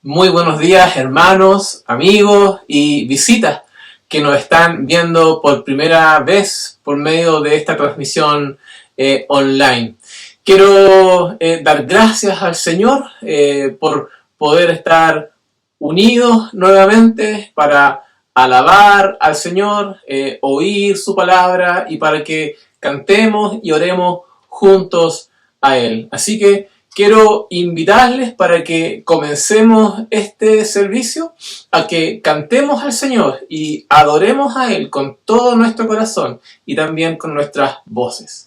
Muy buenos días, hermanos, amigos y visitas que nos están viendo por primera vez por medio de esta transmisión online. Quiero dar gracias al Señor por poder estar unidos nuevamente para alabar al Señor, oír su palabra y para que cantemos y oremos juntos a Él. Así que quiero invitarles para que comencemos este servicio a que cantemos al Señor y adoremos a Él con todo nuestro corazón y también con nuestras voces.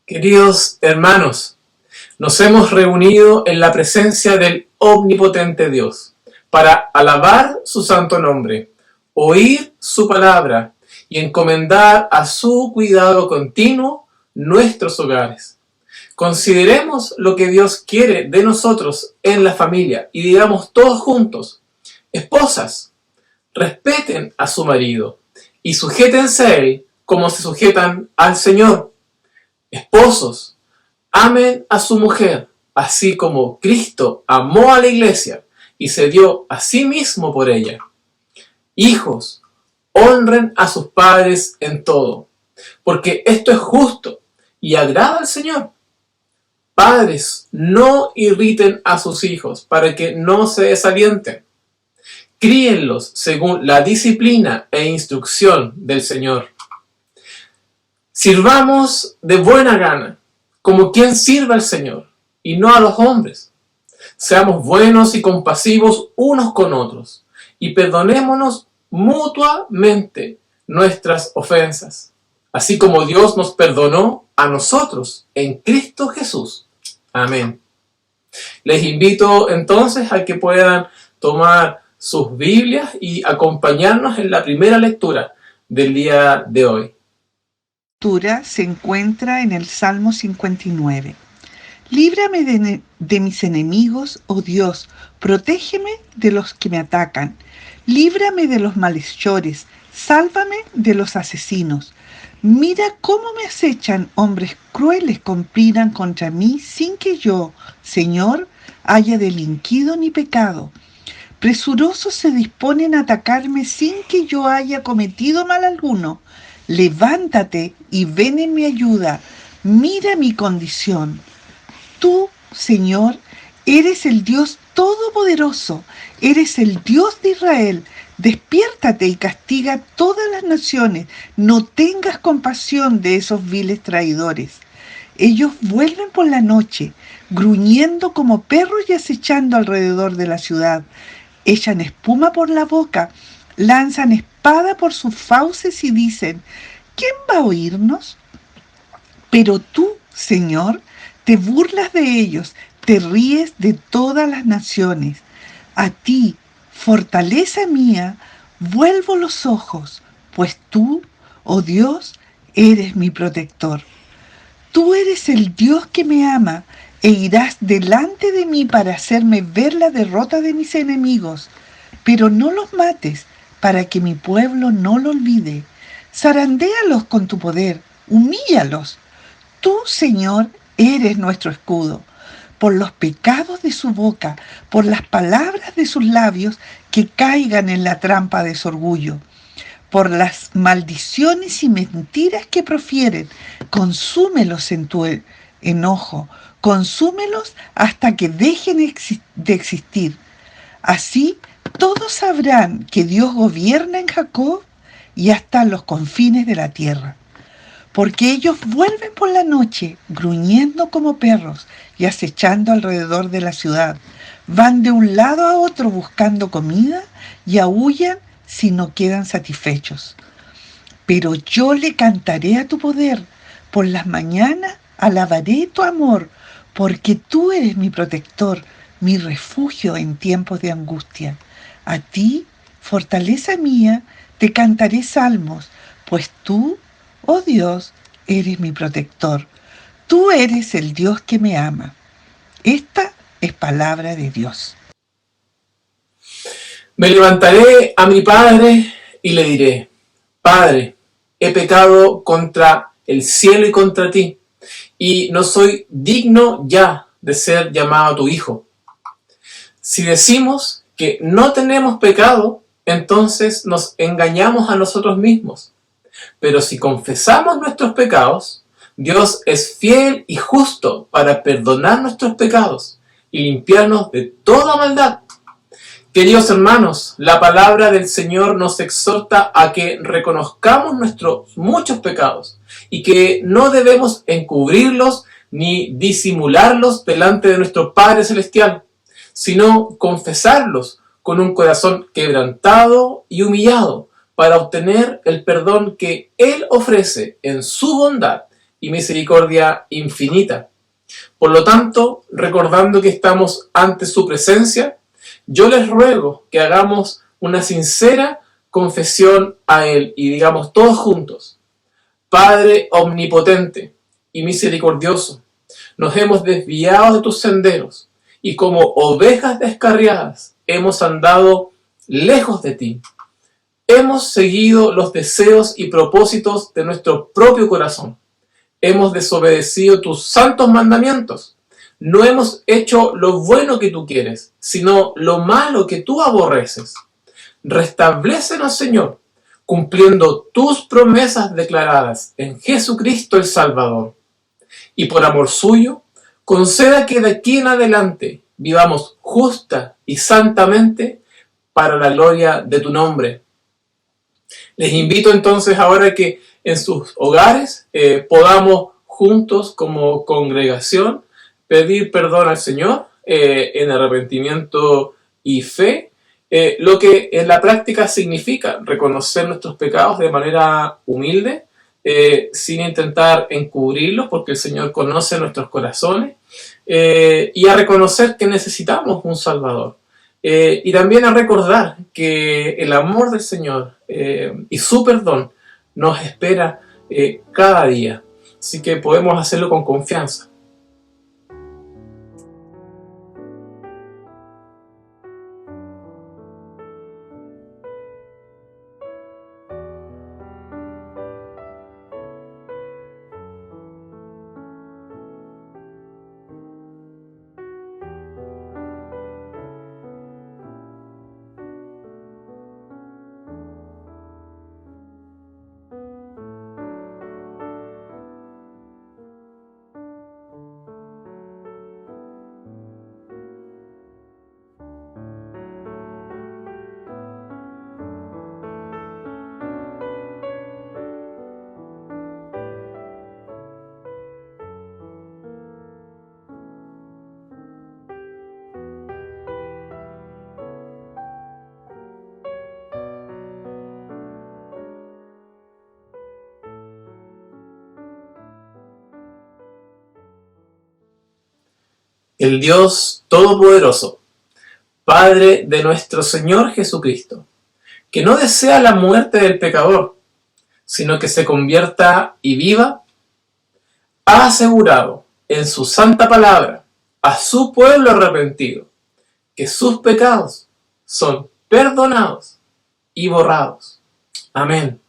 Queridos hermanos, nos hemos reunido en la presencia del omnipotente Dios para alabar su santo nombre, oír su palabra y encomendar a su cuidado continuo nuestros hogares. Consideremos lo que Dios quiere de nosotros en la familia y digamos todos juntos: esposas, respeten a su marido y sujétense a él como se sujetan al Señor. Esposos, amen a su mujer, así como Cristo amó a la iglesia y se dio a sí mismo por ella. Hijos, honren a sus padres en todo, porque esto es justo y agrada al Señor. Padres, no irriten a sus hijos para que no se desalienten. Críenlos según la disciplina e instrucción del Señor. Sirvamos de buena gana, como quien sirve al Señor, y no a los hombres. Seamos buenos y compasivos unos con otros, y perdonémonos mutuamente nuestras ofensas, así como Dios nos perdonó a nosotros en Cristo Jesús. Amén. Les invito entonces a que puedan tomar sus Biblias y acompañarnos en la primera lectura del día de hoy. La lectura se encuentra en el Salmo 59. Líbrame de mis enemigos, oh Dios, protégeme de los que me atacan. Líbrame de los malhechores, sálvame de los asesinos. Mira cómo me acechan hombres crueles, conspiran contra mí sin que yo, Señor, haya delinquido ni pecado. Presurosos se disponen a atacarme sin que yo haya cometido mal alguno. Levántate y ven en mi ayuda. Mira mi condición. Tú, Señor, eres el Dios Todopoderoso, eres el Dios de Israel. Despiértate y castiga a todas las naciones. No tengas compasión de esos viles traidores. Ellos vuelven por la noche, gruñendo como perros y acechando alrededor de la ciudad. Echan espuma por la boca, lanzan espada por sus fauces y dicen: ¿quién va a oírnos? Pero tú, Señor, te burlas de ellos, te ríes de todas las naciones. A ti, fortaleza mía, vuelvo los ojos, pues tú, oh Dios, eres mi protector. Tú eres el Dios que me ama e irás delante de mí para hacerme ver la derrota de mis enemigos. Pero no los mates, para que mi pueblo no lo olvide. Zarandéalos con tu poder, humíllalos. Tú, Señor, eres nuestro escudo. Por los pecados de su boca, por las palabras de sus labios, que caigan en la trampa de su orgullo. Por las maldiciones y mentiras que profieren, consúmelos en tu enojo, consúmelos hasta que dejen de existir. Así todos sabrán que Dios gobierna en Jacob y hasta los confines de la tierra. Porque ellos vuelven por la noche, gruñendo como perros y acechando alrededor de la ciudad. Van de un lado a otro buscando comida y aúllan si no quedan satisfechos. Pero yo le cantaré a tu poder. Por las mañanas alabaré tu amor, porque tú eres mi protector, mi refugio en tiempos de angustia. A ti, fortaleza mía, te cantaré salmos, pues tú, oh Dios, eres mi protector. Tú eres el Dios que me ama. Esta es palabra de Dios. Me levantaré a mi padre y le diré: Padre, he pecado contra el cielo y contra ti, y no soy digno ya de ser llamado tu hijo. Si decimos que no tenemos pecado, entonces nos engañamos a nosotros mismos. Pero si confesamos nuestros pecados, Dios es fiel y justo para perdonar nuestros pecados y limpiarnos de toda maldad. Queridos hermanos, la palabra del Señor nos exhorta a que reconozcamos nuestros muchos pecados y que no debemos encubrirlos ni disimularlos delante de nuestro Padre Celestial, sino confesarlos con un corazón quebrantado y humillado para obtener el perdón que Él ofrece en su bondad y misericordia infinita. Por lo tanto, recordando que estamos ante su presencia, yo les ruego que hagamos una sincera confesión a Él y digamos todos juntos: Padre omnipotente y misericordioso, nos hemos desviado de tus senderos y como ovejas descarriadas hemos andado lejos de ti. Hemos seguido los deseos y propósitos de nuestro propio corazón. Hemos desobedecido tus santos mandamientos. No hemos hecho lo bueno que tú quieres, sino lo malo que tú aborreces. Restablécenos, Señor, cumpliendo tus promesas declaradas en Jesucristo el Salvador. Y por amor suyo, conceda que de aquí en adelante vivamos justa y santamente para la gloria de tu nombre. Les invito entonces ahora que en sus hogares podamos juntos como congregación pedir perdón al Señor en arrepentimiento y fe, lo que en la práctica significa reconocer nuestros pecados de manera humilde, sin intentar encubrirlos, porque el Señor conoce nuestros corazones, y a reconocer que necesitamos un Salvador. Y también a recordar que el amor del Señor y su perdón nos espera cada día. Así que podemos hacerlo con confianza. El Dios Todopoderoso, Padre de nuestro Señor Jesucristo, que no desea la muerte del pecador, sino que se convierta y viva, ha asegurado en su santa palabra a su pueblo arrepentido que sus pecados son perdonados y borrados. Amén.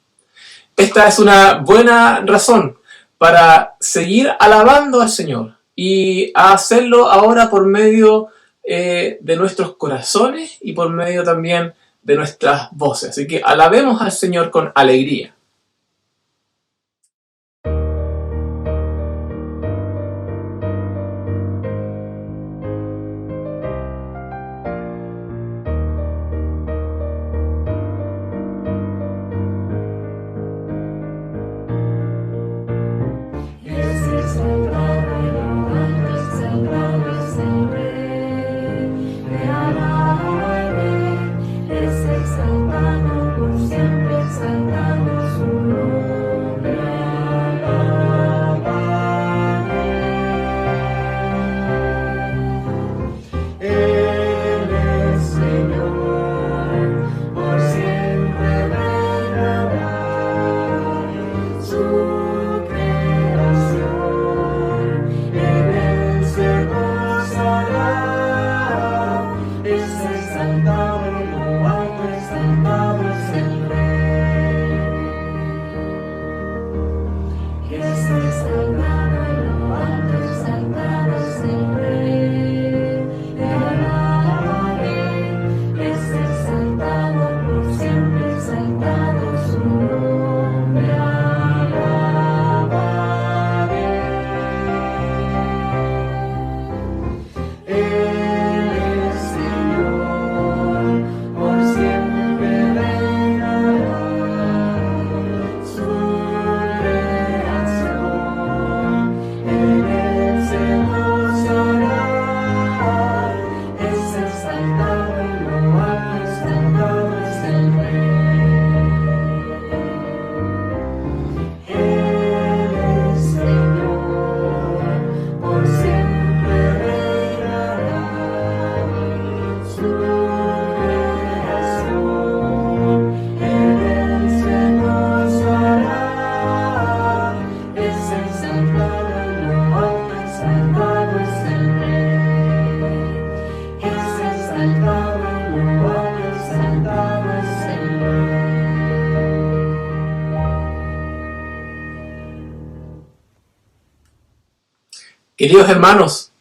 Esta es una buena razón para seguir alabando al Señor y a hacerlo ahora por medio de nuestros corazones y por medio también de nuestras voces. Así que alabemos al Señor con alegría. Queridos hermanos,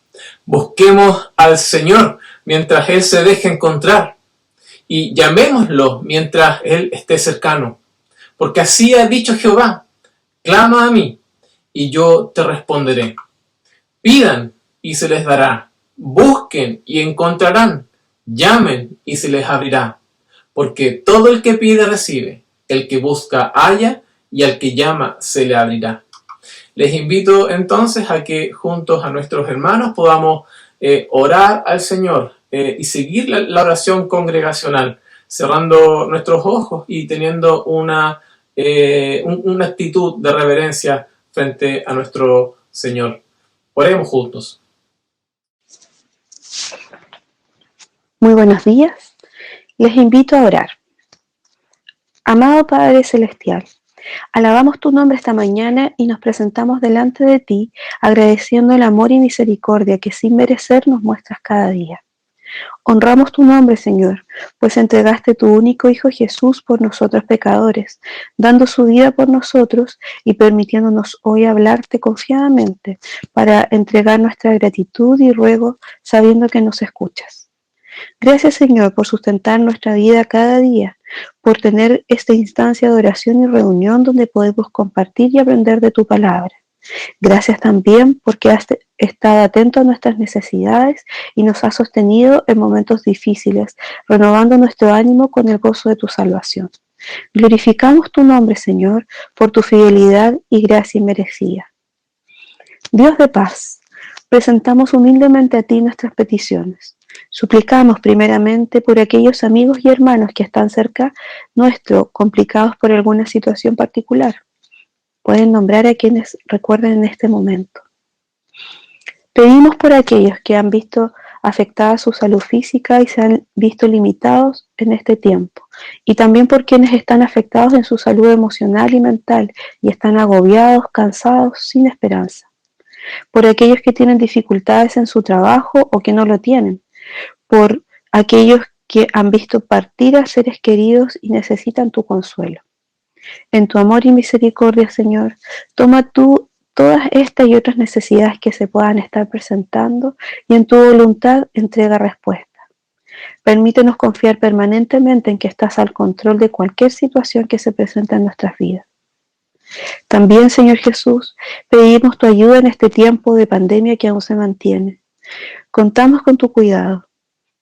busquemos al Señor mientras Él se deje encontrar y llamémoslo mientras Él esté cercano. Porque así ha dicho Jehová: clama a mí y yo te responderé. Pidan y se les dará. Busquen y encontrarán. Llamen y se les abrirá. Porque todo el que pide recibe, el que busca halla y al que llama se le abrirá. Les invito entonces a que juntos a nuestros hermanos podamos orar al Señor y seguir la oración congregacional, cerrando nuestros ojos y teniendo una actitud de reverencia frente a nuestro Señor. Oremos juntos. Muy buenos días. Les invito a orar. Amado Padre Celestial, alabamos tu nombre esta mañana y nos presentamos delante de ti, agradeciendo el amor y misericordia que sin merecer nos muestras cada día. Honramos tu nombre, Señor, pues entregaste tu único Hijo Jesús por nosotros pecadores, dando su vida por nosotros y permitiéndonos hoy hablarte confiadamente para entregar nuestra gratitud y ruego sabiendo que nos escuchas. Gracias, Señor, por sustentar nuestra vida cada día, por tener esta instancia de oración y reunión donde podemos compartir y aprender de tu palabra. Gracias también porque has estado atento a nuestras necesidades y nos has sostenido en momentos difíciles, renovando nuestro ánimo con el gozo de tu salvación. Glorificamos tu nombre, Señor, por tu fidelidad y gracia inmerecida. Dios de paz, presentamos humildemente a ti nuestras peticiones. Suplicamos primeramente por aquellos amigos y hermanos que están cerca nuestro, complicados por alguna situación particular. Pueden nombrar a quienes recuerden en este momento. Pedimos por aquellos que han visto afectada su salud física y se han visto limitados en este tiempo, y también por quienes están afectados en su salud emocional y mental y están agobiados, cansados, sin esperanza. Por aquellos que tienen dificultades en su trabajo o que no lo tienen, por aquellos que han visto partir a seres queridos y necesitan tu consuelo. En tu amor y misericordia, Señor, toma tú todas estas y otras necesidades que se puedan estar presentando y en tu voluntad entrega respuesta. Permítenos confiar permanentemente en que estás al control de cualquier situación que se presente en nuestras vidas. También, Señor Jesús, pedimos tu ayuda en este tiempo de pandemia que aún se mantiene. Contamos con tu cuidado.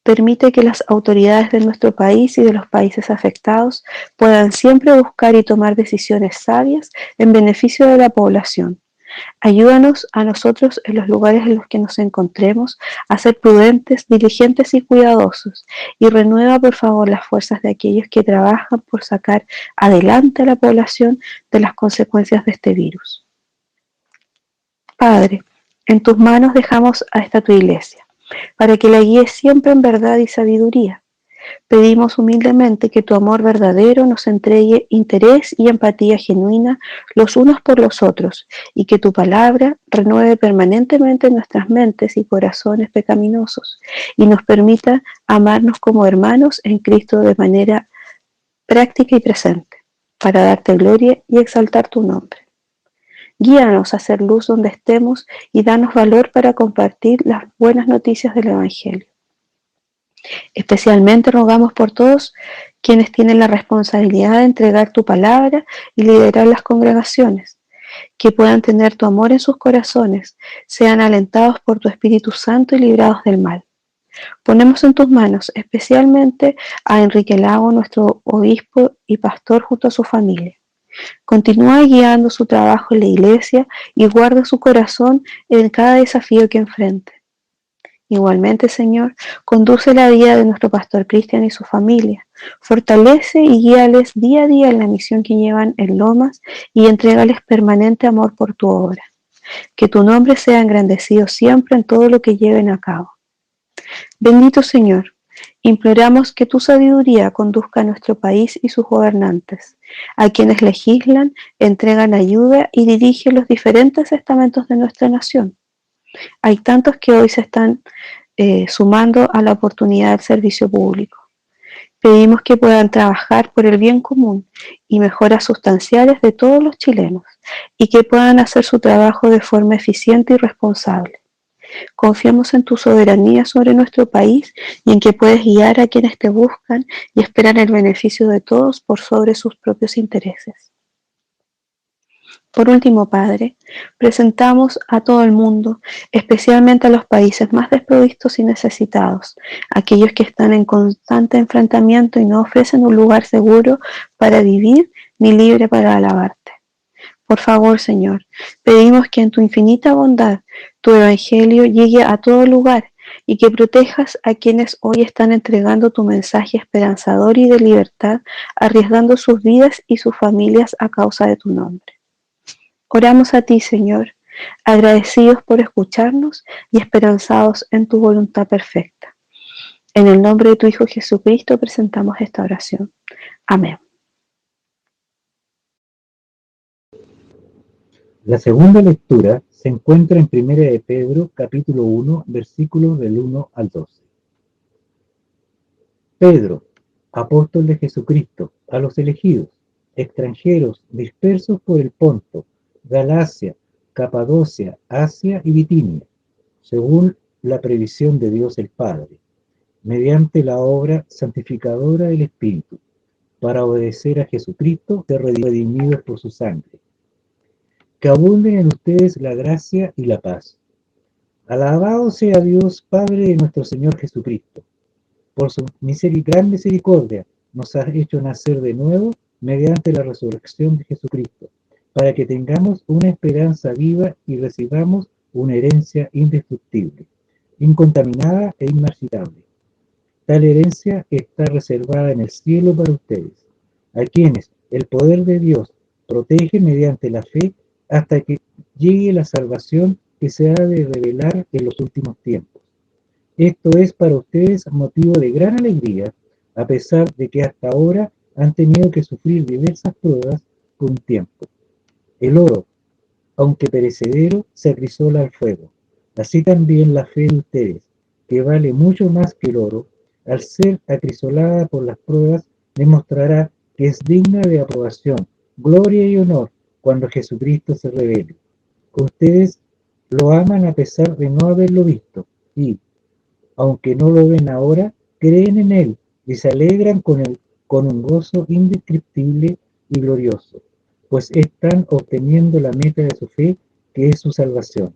Permite que las autoridades de nuestro país y de los países afectados puedan siempre buscar y tomar decisiones sabias en beneficio de la población. Ayúdanos a nosotros en los lugares en los que nos encontremos a ser prudentes, diligentes y cuidadosos, y renueva por favor las fuerzas de aquellos que trabajan por sacar adelante a la población de las consecuencias de este virus. Padre, en tus manos dejamos a esta tu iglesia, para que la guíes siempre en verdad y sabiduría. Pedimos humildemente que tu amor verdadero nos entregue interés y empatía genuina los unos por los otros, y que tu palabra renueve permanentemente nuestras mentes y corazones pecaminosos, y nos permita amarnos como hermanos en Cristo de manera práctica y presente, para darte gloria y exaltar tu nombre. Guíanos a hacer luz donde estemos y danos valor para compartir las buenas noticias del Evangelio. Especialmente rogamos por todos quienes tienen la responsabilidad de entregar tu palabra y liderar las congregaciones, que puedan tener tu amor en sus corazones, sean alentados por tu Espíritu Santo y librados del mal. Ponemos en tus manos especialmente a Enrique Lago, nuestro obispo y pastor, junto a su familia. Continúa guiando su trabajo en la iglesia y guarda su corazón en cada desafío que enfrente. Igualmente, Señor, conduce la vida de nuestro pastor Cristian y su familia. Fortalece y guíales día a día en la misión que llevan en Lomas y entrégales permanente amor por tu obra. Que tu nombre sea engrandecido siempre en todo lo que lleven a cabo. Bendito Señor, imploramos que tu sabiduría conduzca a nuestro país y sus gobernantes, a quienes legislan, entregan ayuda y dirigen los diferentes estamentos de nuestra nación. Hay tantos que hoy se están sumando a la oportunidad del servicio público. Pedimos que puedan trabajar por el bien común y mejoras sustanciales de todos los chilenos, y que puedan hacer su trabajo de forma eficiente y responsable. Confiamos en tu soberanía sobre nuestro país y en que puedes guiar a quienes te buscan y esperan el beneficio de todos por sobre sus propios intereses. Por último, Padre, presentamos a todo el mundo, especialmente a los países más desprovistos y necesitados, aquellos que están en constante enfrentamiento y no ofrecen un lugar seguro para vivir ni libre para alabarte. Por favor, Señor, pedimos que en tu infinita bondad tu evangelio llegue a todo lugar y que protejas a quienes hoy están entregando tu mensaje esperanzador y de libertad, arriesgando sus vidas y sus familias a causa de tu nombre. Oramos a ti, Señor, agradecidos por escucharnos y esperanzados en tu voluntad perfecta. En el nombre de tu Hijo Jesucristo presentamos esta oración. Amén. La segunda lectura se encuentra en 1 de Pedro, capítulo 1, versículos del 1 al 12. Pedro, apóstol de Jesucristo, a los elegidos, extranjeros dispersos por el Ponto, Galacia, Capadocia, Asia y Bitinia, según la previsión de Dios el Padre, mediante la obra santificadora del Espíritu, para obedecer a Jesucristo, ser redimidos por su sangre. Que abunden en ustedes la gracia y la paz. Alabado sea Dios, Padre de nuestro Señor Jesucristo. Por su gran misericordia nos ha hecho nacer de nuevo mediante la resurrección de Jesucristo, para que tengamos una esperanza viva y recibamos una herencia indestructible, incontaminada e inmarcitable. Tal herencia está reservada en el cielo para ustedes, a quienes el poder de Dios protege mediante la fe hasta que llegue la salvación que se ha de revelar en los últimos tiempos. Esto es para ustedes motivo de gran alegría, a pesar de que hasta ahora han tenido que sufrir diversas pruebas por un tiempo. El oro, aunque perecedero, se acrisola al fuego. Así también la fe de ustedes, que vale mucho más que el oro, al ser acrisolada por las pruebas, demostrará que es digna de aprobación, gloria y honor cuando Jesucristo se revele. Ustedes lo aman a pesar de no haberlo visto y, aunque no lo ven ahora, creen en Él y se alegran con un gozo indescriptible y glorioso, pues están obteniendo la meta de su fe, que es su salvación.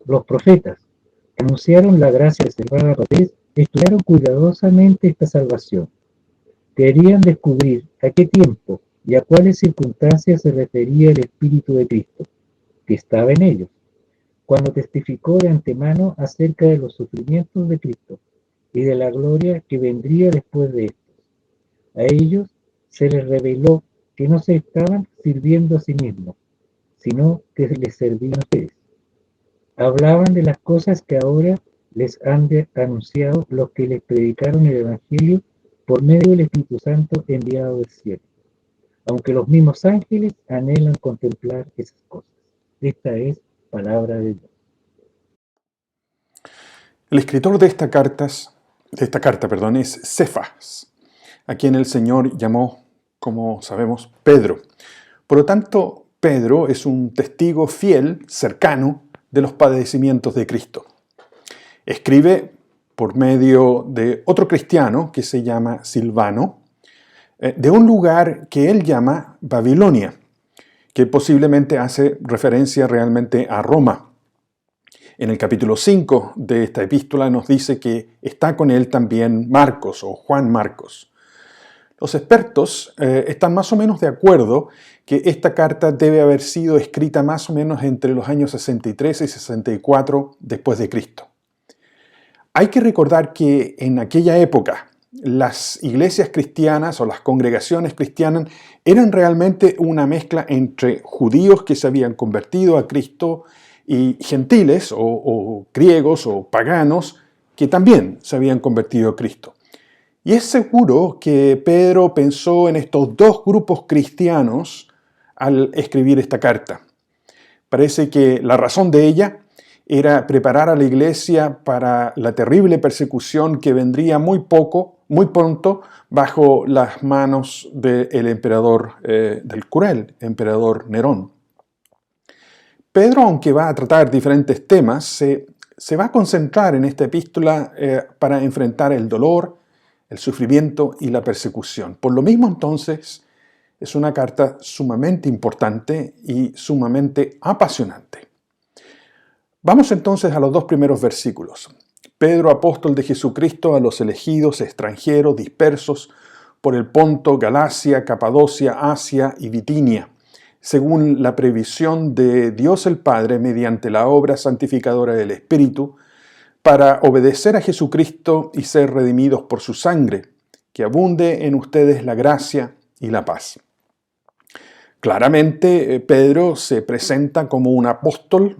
Los profetas que anunciaron la gracia reservada para ustedes estudiaron cuidadosamente esta salvación. Querían descubrir a qué tiempo y a cuáles circunstancias se refería el Espíritu de Cristo, que estaba en ellos, cuando testificó de antemano acerca de los sufrimientos de Cristo y de la gloria que vendría después de estos. A ellos se les reveló que no se estaban sirviendo a sí mismos, sino que les servían a ustedes. Hablaban de las cosas que ahora les han anunciado los que les predicaron el Evangelio por medio del Espíritu Santo enviado del cielo, aunque los mismos ángeles anhelan contemplar esas cosas. Esta es palabra de Dios. El escritor de esta carta, es Cefas, a quien el Señor llamó, como sabemos, Pedro. Por lo tanto, Pedro es un testigo fiel, cercano, de los padecimientos de Cristo. Escribe por medio de otro cristiano que se llama Silvano, de un lugar que él llama Babilonia, que posiblemente hace referencia realmente a Roma. En el capítulo 5 de esta epístola nos dice que está con él también Marcos o Juan Marcos. Los expertos están más o menos de acuerdo que esta carta debe haber sido escrita más o menos entre los años 63 y 64 después de Cristo. Hay que recordar que en aquella época las iglesias cristianas o las congregaciones cristianas eran realmente una mezcla entre judíos que se habían convertido a Cristo y gentiles o griegos o paganos que también se habían convertido a Cristo. Y es seguro que Pedro pensó en estos dos grupos cristianos al escribir esta carta. Parece que la razón de ella era preparar a la iglesia para la terrible persecución que vendría muy pronto, bajo las manos del emperador, del cruel emperador Nerón. Pedro, aunque va a tratar diferentes temas, se va a concentrar en esta epístola para enfrentar el dolor, el sufrimiento y la persecución. Por lo mismo, entonces, es una carta sumamente importante y sumamente apasionante. Vamos entonces a los dos primeros versículos. Pedro, apóstol de Jesucristo, a los elegidos extranjeros dispersos por el Ponto, Galacia, Capadocia, Asia y Bitinia, según la previsión de Dios el Padre mediante la obra santificadora del Espíritu, para obedecer a Jesucristo y ser redimidos por su sangre, que abunde en ustedes la gracia y la paz. Claramente, Pedro se presenta como un apóstol,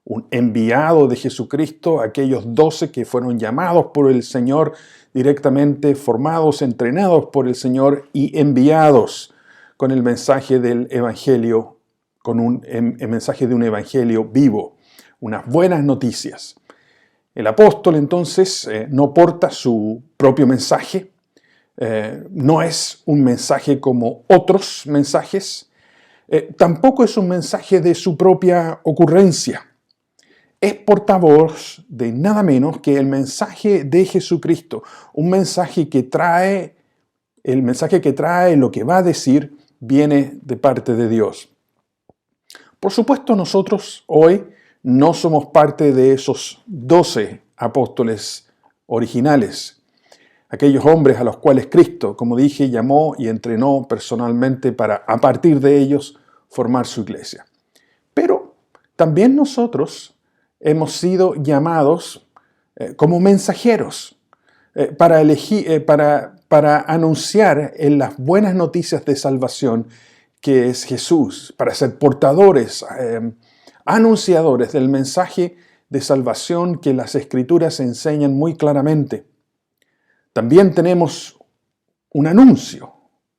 un enviado de Jesucristo, aquellos 12 que fueron llamados por el Señor directamente, formados, entrenados por el Señor y enviados con el mensaje del Evangelio, con el mensaje de un Evangelio vivo, unas buenas noticias. El apóstol entonces no porta su propio mensaje, no es un mensaje como otros mensajes, tampoco es un mensaje de su propia ocurrencia. Es portavoz de nada menos que el mensaje de Jesucristo, un mensaje que trae, el mensaje que trae lo que va a decir viene de parte de Dios. Por supuesto, nosotros hoy no somos parte de esos 12 apóstoles originales, aquellos hombres a los cuales Cristo, como dije, llamó y entrenó personalmente para, a partir de ellos, formar su iglesia. Pero también nosotros hemos sido llamados como mensajeros para anunciar en las buenas noticias de salvación que es Jesús, para ser portadores, anunciadores del mensaje de salvación que las Escrituras enseñan muy claramente. También tenemos un anuncio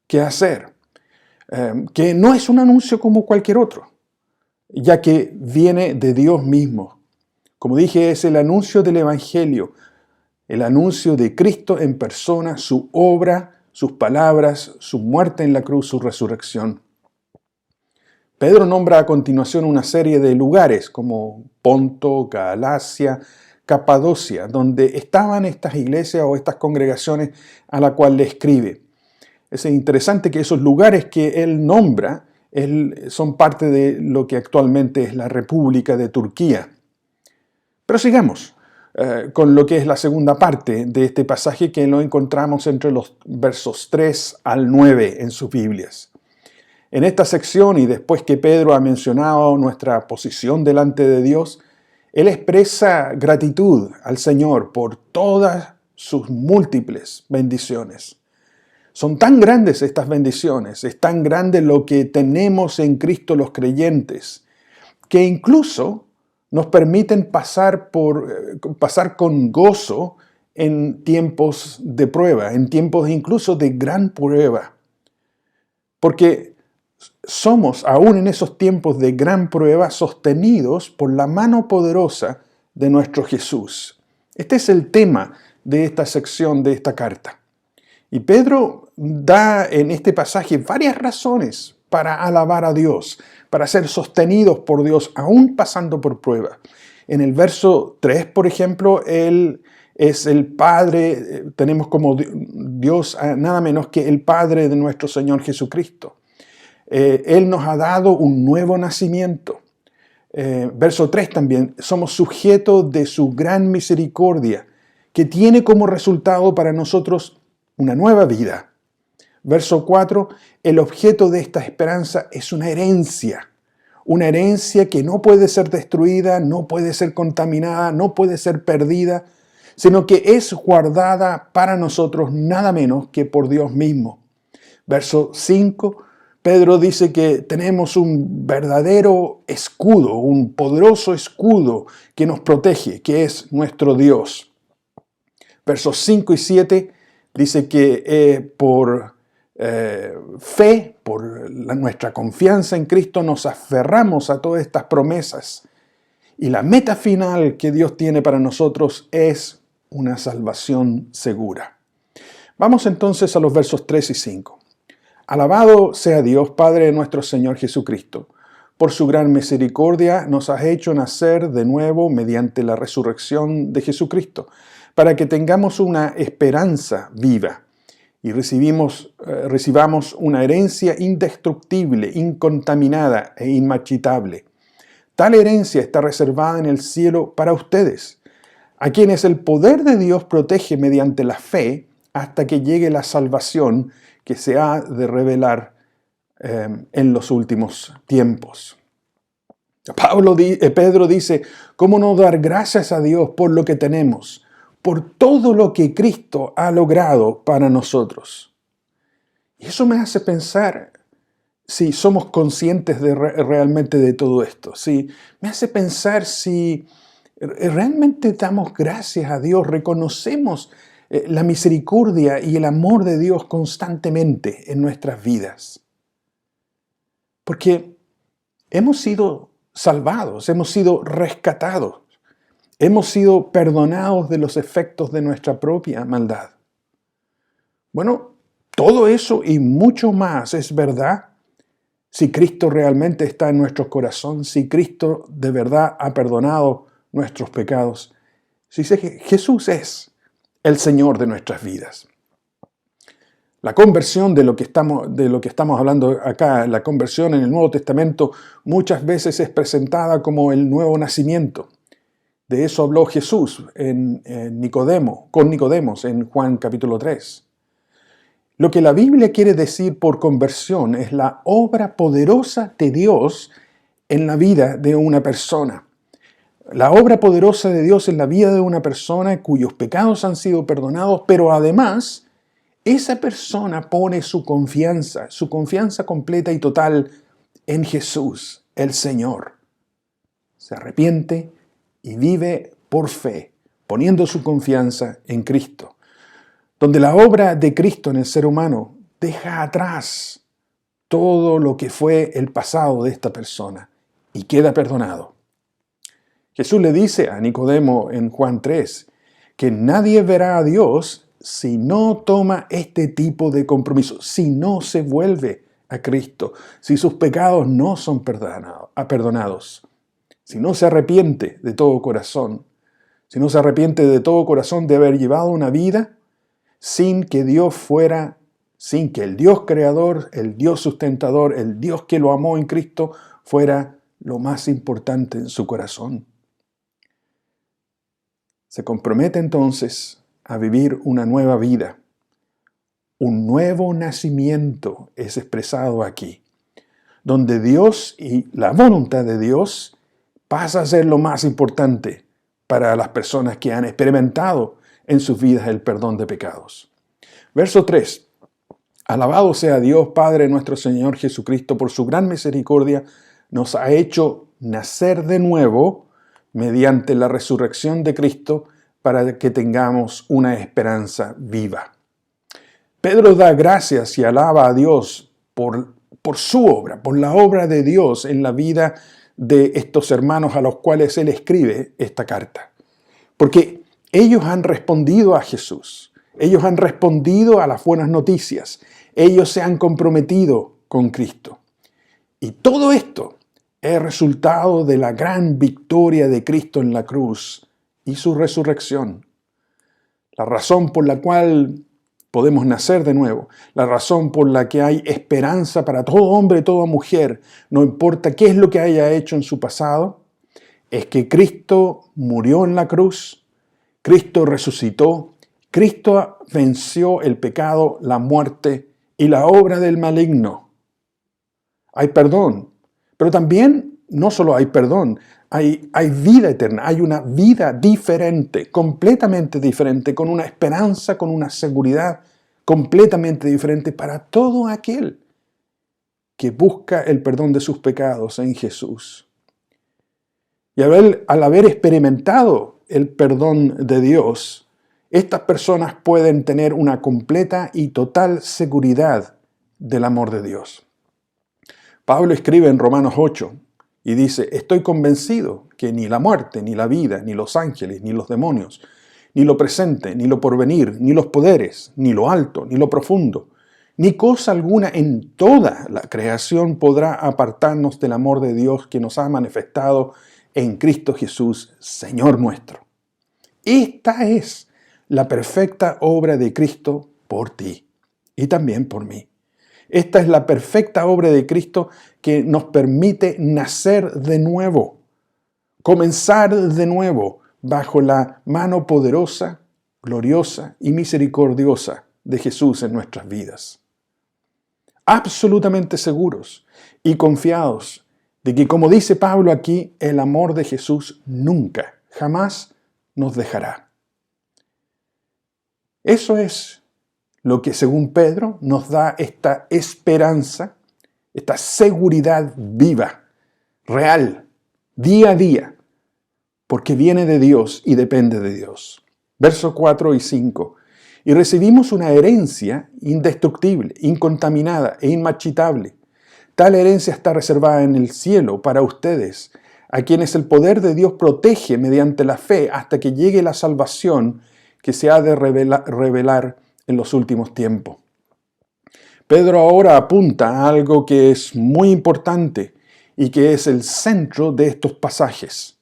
que hacer, que no es un anuncio como cualquier otro, ya que viene de Dios mismo. Como dije, es el anuncio del Evangelio, el anuncio de Cristo en persona, su obra, sus palabras, su muerte en la cruz, su resurrección. Pedro nombra a continuación una serie de lugares como Ponto, Galacia, Capadocia, donde estaban estas iglesias o estas congregaciones a la cual le escribe. Es interesante que esos lugares que él nombra son parte de lo que actualmente es la República de Turquía. Pero sigamos con lo que es la segunda parte de este pasaje que lo encontramos entre los versos 3 al 9 en sus Biblias. En esta sección, y después que Pedro ha mencionado nuestra posición delante de Dios, él expresa gratitud al Señor por todas sus múltiples bendiciones. Son tan grandes estas bendiciones, es tan grande lo que tenemos en Cristo los creyentes, que incluso nos permiten pasar con gozo en tiempos de prueba, en tiempos incluso de gran prueba. Porque somos, aún en esos tiempos de gran prueba, sostenidos por la mano poderosa de nuestro Jesús. Este es el tema de esta sección de esta carta. Y Pedro da en este pasaje varias razones para alabar a Dios, para ser sostenidos por Dios, aún pasando por prueba. En el verso 3, por ejemplo, Él es el Padre, tenemos como Dios nada menos que el Padre de nuestro Señor Jesucristo. Él nos ha dado un nuevo nacimiento. Verso 3 también, somos sujetos de su gran misericordia, que tiene como resultado para nosotros una nueva vida. Verso 4, el objeto de esta esperanza es una herencia que no puede ser destruida, no puede ser contaminada, no puede ser perdida, sino que es guardada para nosotros nada menos que por Dios mismo. Verso 5, Pedro dice que tenemos un verdadero escudo, un poderoso escudo que nos protege, que es nuestro Dios. Versos 5 y 7 dice que por fe, por nuestra confianza en Cristo, nos aferramos a todas estas promesas. Y la meta final que Dios tiene para nosotros es una salvación segura. Vamos entonces a los versos 3 y 5. Alabado sea Dios, Padre de nuestro Señor Jesucristo. Por su gran misericordia nos has hecho nacer de nuevo mediante la resurrección de Jesucristo, para que tengamos una esperanza viva y recibamos una herencia indestructible, incontaminada e inmarchitable. Tal herencia está reservada en el cielo para ustedes, a quienes el poder de Dios protege mediante la fe hasta que llegue la salvación que se ha de revelar en los últimos tiempos. Pedro dice, ¿cómo no dar gracias a Dios por lo que tenemos? Por todo lo que Cristo ha logrado para nosotros. Y eso me hace pensar, si somos conscientes realmente de todo esto. Sí, me hace pensar si realmente damos gracias a Dios, reconocemos la misericordia y el amor de Dios constantemente en nuestras vidas. Porque hemos sido salvados, hemos sido rescatados, hemos sido perdonados de los efectos de nuestra propia maldad. Bueno, todo eso y mucho más es verdad si Cristo realmente está en nuestro corazón, si Cristo de verdad ha perdonado nuestros pecados, si Jesús es el Señor de nuestras vidas. La conversión de lo que estamos hablando acá, la conversión en el Nuevo Testamento, muchas veces es presentada como el nuevo nacimiento. De eso habló Jesús con Nicodemos en Juan capítulo 3. Lo que la Biblia quiere decir por conversión es la obra poderosa de Dios en la vida de una persona. La obra poderosa de Dios en la vida de una persona cuyos pecados han sido perdonados, pero además esa persona pone su confianza completa y total en Jesús, el Señor. Se arrepiente y vive por fe, poniendo su confianza en Cristo. Donde la obra de Cristo en el ser humano deja atrás todo lo que fue el pasado de esta persona y queda perdonado. Jesús le dice a Nicodemo en Juan 3 que nadie verá a Dios si no toma este tipo de compromiso, si no se vuelve a Cristo, si sus pecados no son perdonados, si no se arrepiente de todo corazón, si no se arrepiente de todo corazón de haber llevado una vida sin que el Dios creador, el Dios sustentador, el Dios que lo amó en Cristo, fuera lo más importante en su corazón. Se compromete entonces a vivir una nueva vida. Un nuevo nacimiento es expresado aquí, donde Dios y la voluntad de Dios pasa a ser lo más importante para las personas que han experimentado en sus vidas el perdón de pecados. Verso 3. Alabado sea Dios, Padre nuestro Señor Jesucristo, por su gran misericordia, nos ha hecho nacer de nuevo mediante la resurrección de Cristo para que tengamos una esperanza viva. Pedro da gracias y alaba a Dios por su obra, por la obra de Dios en la vida de estos hermanos a los cuales él escribe esta carta. Porque ellos han respondido a Jesús, ellos han respondido a las buenas noticias, ellos se han comprometido con Cristo. Y todo esto es resultado de la gran victoria de Cristo en la cruz y su resurrección. La razón por la cual podemos nacer de nuevo, la razón por la que hay esperanza para todo hombre y toda mujer, no importa qué es lo que haya hecho en su pasado, es que Cristo murió en la cruz, Cristo resucitó, Cristo venció el pecado, la muerte y la obra del maligno. Hay perdón, pero también no solo hay perdón, hay vida eterna, hay una vida diferente, completamente diferente, con una esperanza, con una seguridad completamente diferente para todo aquel que busca el perdón de sus pecados en Jesús. Y al haber experimentado el perdón de Dios, estas personas pueden tener una completa y total seguridad del amor de Dios. Pablo escribe en Romanos 8 y dice: estoy convencido que ni la muerte, ni la vida, ni los ángeles, ni los demonios, ni lo presente, ni lo porvenir, ni los poderes, ni lo alto, ni lo profundo, ni cosa alguna en toda la creación podrá apartarnos del amor de Dios que nos ha manifestado en Cristo Jesús, Señor nuestro. Esta es la perfecta obra de Cristo por ti y también por mí. Esta es la perfecta obra de Cristo que nos permite nacer de nuevo, comenzar de nuevo bajo la mano poderosa, gloriosa y misericordiosa de Jesús en nuestras vidas. Absolutamente seguros y confiados de que, como dice Pablo aquí, el amor de Jesús nunca, jamás nos dejará. Eso es lo que, según Pedro, nos da esta esperanza esta seguridad viva, real, día a día, porque viene de Dios y depende de Dios. Versos 4 y 5. Y recibimos una herencia indestructible, incontaminada e inmarchitable. Tal herencia está reservada en el cielo para ustedes, a quienes el poder de Dios protege mediante la fe hasta que llegue la salvación que se ha de revelar en los últimos tiempos. Pedro ahora apunta a algo que es muy importante y que es el centro de estos pasajes,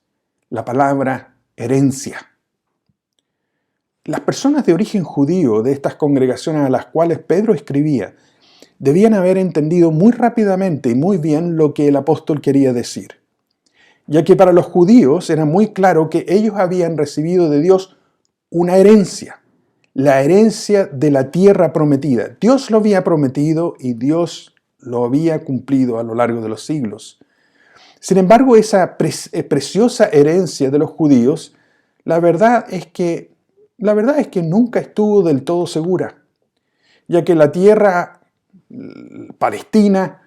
la palabra herencia. Las personas de origen judío de estas congregaciones a las cuales Pedro escribía debían haber entendido muy rápidamente y muy bien lo que el apóstol quería decir, ya que para los judíos era muy claro que ellos habían recibido de Dios una herencia, la herencia de la tierra prometida. Dios lo había prometido y Dios lo había cumplido a lo largo de los siglos. Sin embargo, esa preciosa herencia de los judíos, la verdad es que nunca estuvo del todo segura, ya que la tierra palestina,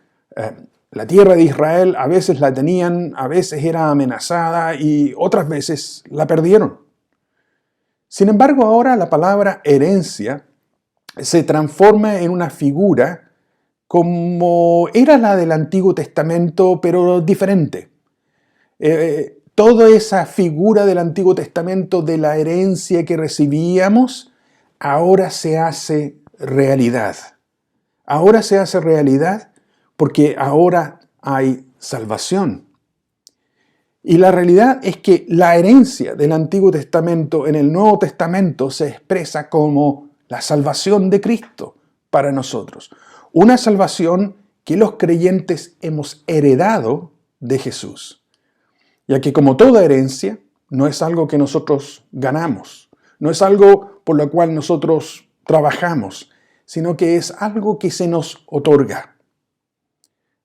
la tierra de Israel, a veces la tenían, a veces era amenazada y otras veces la perdieron. Sin embargo, ahora la palabra herencia se transforma en una figura como era la del Antiguo Testamento, pero diferente. Toda esa figura del Antiguo Testamento de la herencia que recibíamos, ahora se hace realidad. Ahora se hace realidad porque ahora hay salvación. Y la realidad es que la herencia del Antiguo Testamento en el Nuevo Testamento se expresa como la salvación de Cristo para nosotros. Una salvación que los creyentes hemos heredado de Jesús. Ya que como toda herencia, no es algo que nosotros ganamos, no es algo por lo cual nosotros trabajamos, sino que es algo que se nos otorga.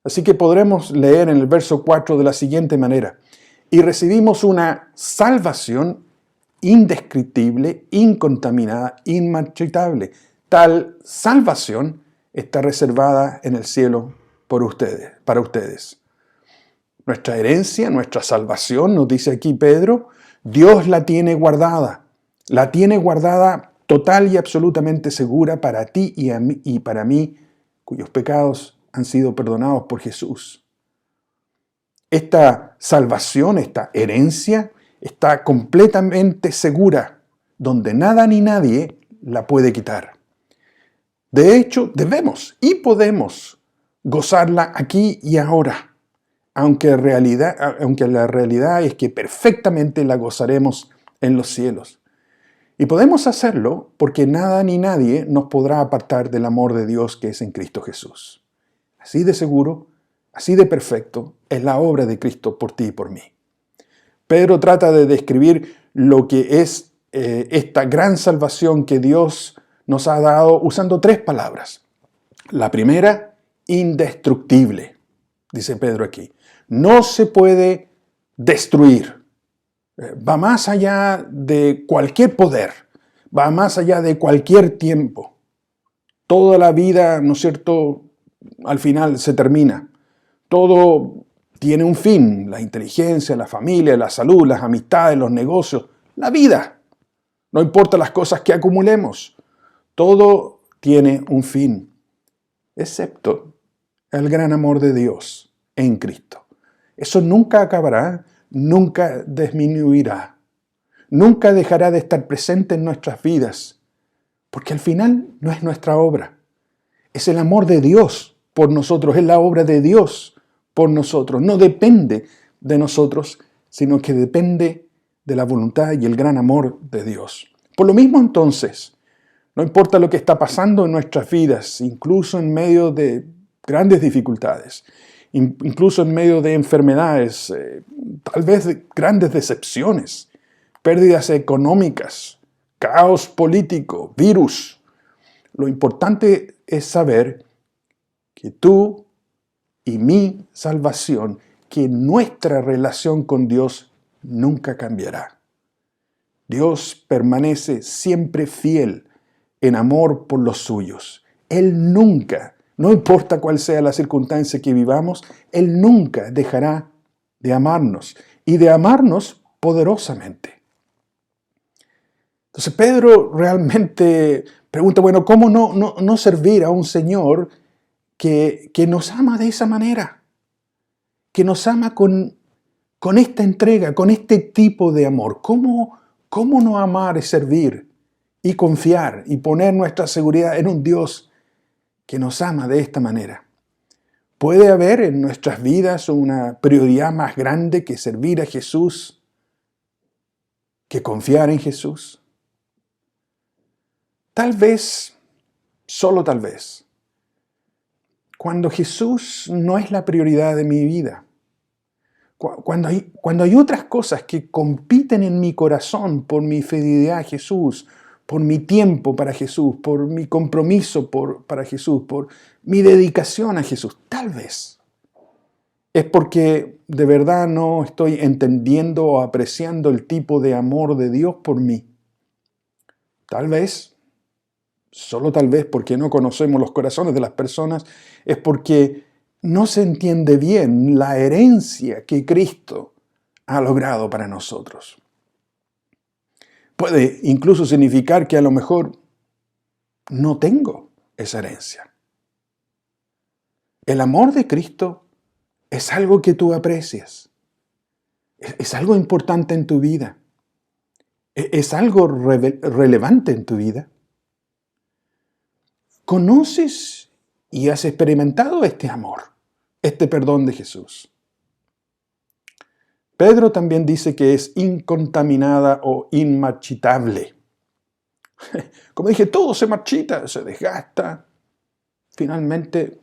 Así que podremos leer en el verso 4 de la siguiente manera: y recibimos una salvación indescriptible, incontaminada, inmarchitable. Tal salvación está reservada en el cielo para ustedes. Nuestra herencia, nuestra salvación, nos dice aquí Pedro, Dios la tiene guardada total y absolutamente segura para ti y para mí, cuyos pecados han sido perdonados por Jesús. Esta salvación, esta herencia, está completamente segura, donde nada ni nadie la puede quitar. De hecho, debemos y podemos gozarla aquí y ahora, aunque la realidad es que perfectamente la gozaremos en los cielos. Y podemos hacerlo porque nada ni nadie nos podrá apartar del amor de Dios que es en Cristo Jesús. Así de seguro, así de perfecto es la obra de Cristo por ti y por mí. Pedro trata de describir lo que es esta gran salvación que Dios nos ha dado usando 3 palabras. La primera, indestructible, dice Pedro aquí. No se puede destruir. Va más allá de cualquier poder, va más allá de cualquier tiempo. Toda la vida, ¿no es cierto?, al final se termina. Todo tiene un fin, la inteligencia, la familia, la salud, las amistades, los negocios, la vida. No importa las cosas que acumulemos, todo tiene un fin, excepto el gran amor de Dios en Cristo. Eso nunca acabará, nunca disminuirá, nunca dejará de estar presente en nuestras vidas, porque al final no es nuestra obra, es el amor de Dios por nosotros, es la obra de Dios por nosotros. No depende de nosotros, sino que depende de la voluntad y el gran amor de Dios. Por lo mismo entonces, no importa lo que está pasando en nuestras vidas, incluso en medio de grandes dificultades, incluso en medio de enfermedades, tal vez de grandes decepciones, pérdidas económicas, caos político, virus. Lo importante es saber que tú y mi salvación, que nuestra relación con Dios nunca cambiará. Dios permanece siempre fiel en amor por los suyos. Él nunca No importa cuál sea la circunstancia que vivamos, Él nunca dejará de amarnos y de amarnos poderosamente. Entonces Pedro realmente pregunta, bueno, ¿cómo no servir a un Señor que nos ama de esa manera? Que nos ama con esta entrega, con este tipo de amor. ¿Cómo no amar y servir y confiar y poner nuestra seguridad en un Dios que nos ama de esta manera? ¿Puede haber en nuestras vidas una prioridad más grande que servir a Jesús, que confiar en Jesús? Tal vez, solo tal vez, cuando Jesús no es la prioridad de mi vida, cuando hay otras cosas que compiten en mi corazón por mi fidelidad a Jesús, por mi tiempo para Jesús, por mi compromiso para Jesús, por mi dedicación a Jesús, tal vez es porque de verdad no estoy entendiendo o apreciando el tipo de amor de Dios por mí. Tal vez, solo tal vez porque no conocemos los corazones de las personas, es porque no se entiende bien la herencia que Cristo ha logrado para nosotros. Puede incluso significar que a lo mejor no tengo esa herencia. El amor de Cristo es algo que tú aprecias. Es algo importante en tu vida. Es algo relevante en tu vida. ¿Conoces y has experimentado este amor, este perdón de Jesús? Pedro también dice que es incontaminada o inmarchitable. Como dije, todo se marchita, se desgasta, finalmente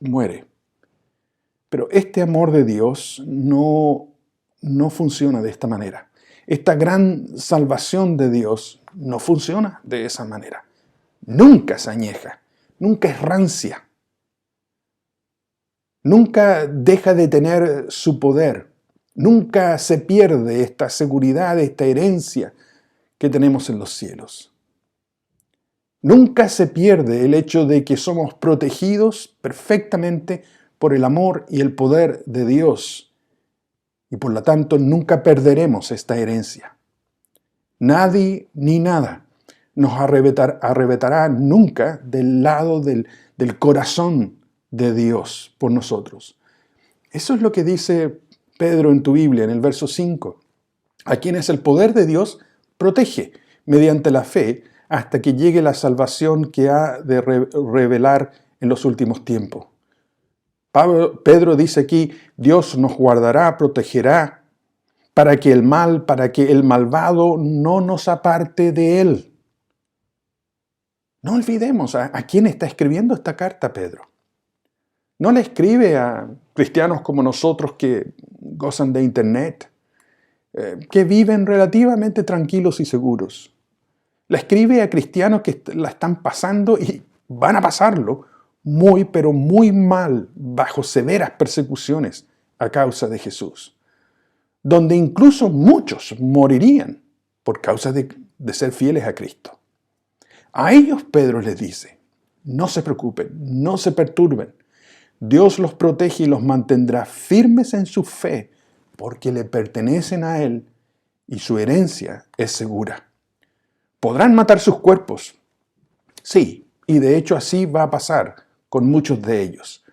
muere. Pero este amor de Dios no funciona de esta manera. Esta gran salvación de Dios no funciona de esa manera. Nunca se añeja, nunca es rancia, nunca deja de tener su poder, nunca se pierde esta seguridad, esta herencia que tenemos en los cielos. Nunca se pierde el hecho de que somos protegidos perfectamente por el amor y el poder de Dios. Y por lo tanto nunca perderemos esta herencia. Nadie ni nada nos arrebatará nunca del lado del corazón de Dios por nosotros. Eso es lo que dice Pedro en tu Biblia, en el verso 5. A quienes el poder de Dios protege mediante la fe hasta que llegue la salvación que ha de revelar en los últimos tiempos. Pedro dice aquí, Dios nos guardará, protegerá, para que el malvado no nos aparte de él. No olvidemos a quién está escribiendo esta carta Pedro. No le escribe a cristianos como nosotros que gozan de internet, que viven relativamente tranquilos y seguros. La escribe a cristianos que la están pasando y van a pasarlo muy, pero muy mal, bajo severas persecuciones a causa de Jesús, donde incluso muchos morirían por causa de ser fieles a Cristo. A ellos Pedro les dice, no se preocupen, no se perturben, Dios los protege y los mantendrá firmes en su fe, porque le pertenecen a Él y su herencia es segura. Podrán matar sus cuerpos, sí, y de hecho así va a pasar con muchos de ellos,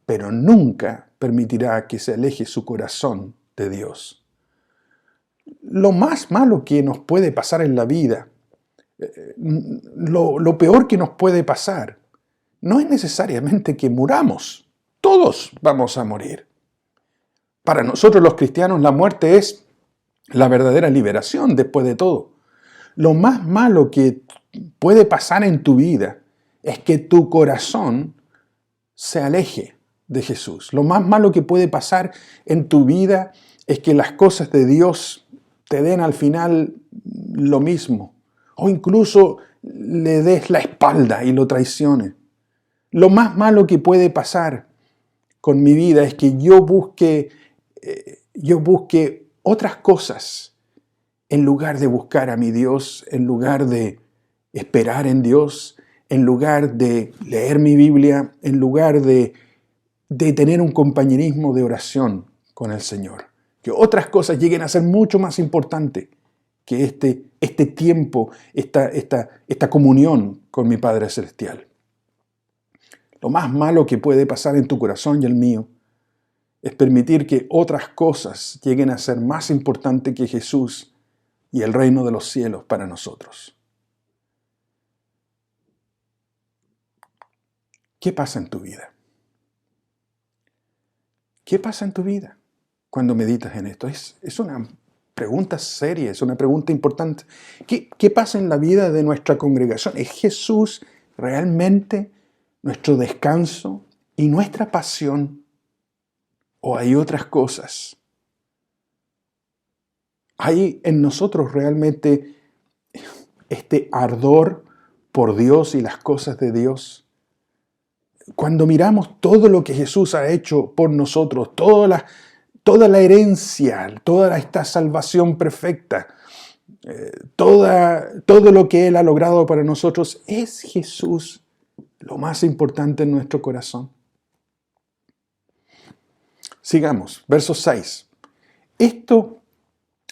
pero nunca permitirá que se aleje su corazón de Dios. Lo más malo que nos puede pasar en la vida, lo peor que nos puede pasar, no es necesariamente que muramos. Todos vamos a morir. Para nosotros los cristianos la muerte es la verdadera liberación después de todo. Lo más malo que puede pasar en tu vida es que tu corazón se aleje de Jesús. Lo más malo que puede pasar en tu vida es que las cosas de Dios te den al final lo mismo, o incluso le des la espalda y lo traiciones. Lo más malo que puede pasar con mi vida es que yo busque otras cosas en lugar de buscar a mi Dios, en lugar de esperar en Dios, en lugar de leer mi Biblia, en lugar de tener un compañerismo de oración con el Señor. Que otras cosas lleguen a ser mucho más importantes que este tiempo, esta comunión con mi Padre Celestial. Lo más malo que puede pasar en tu corazón y el mío es permitir que otras cosas lleguen a ser más importantes que Jesús y el reino de los cielos para nosotros. ¿Qué pasa en tu vida? ¿Qué pasa en tu vida cuando meditas en esto? Es una pregunta seria, es una pregunta importante. ¿Qué pasa en la vida de nuestra congregación? ¿Es Jesús realmente nuestro descanso y nuestra pasión? ¿O hay otras cosas? ¿Hay en nosotros realmente este ardor por Dios y las cosas de Dios? Cuando miramos todo lo que Jesús ha hecho por nosotros, toda la herencia, toda esta salvación perfecta, todo lo que Él ha logrado para nosotros, ¿es Jesús lo más importante en nuestro corazón? Sigamos, verso 6. Esto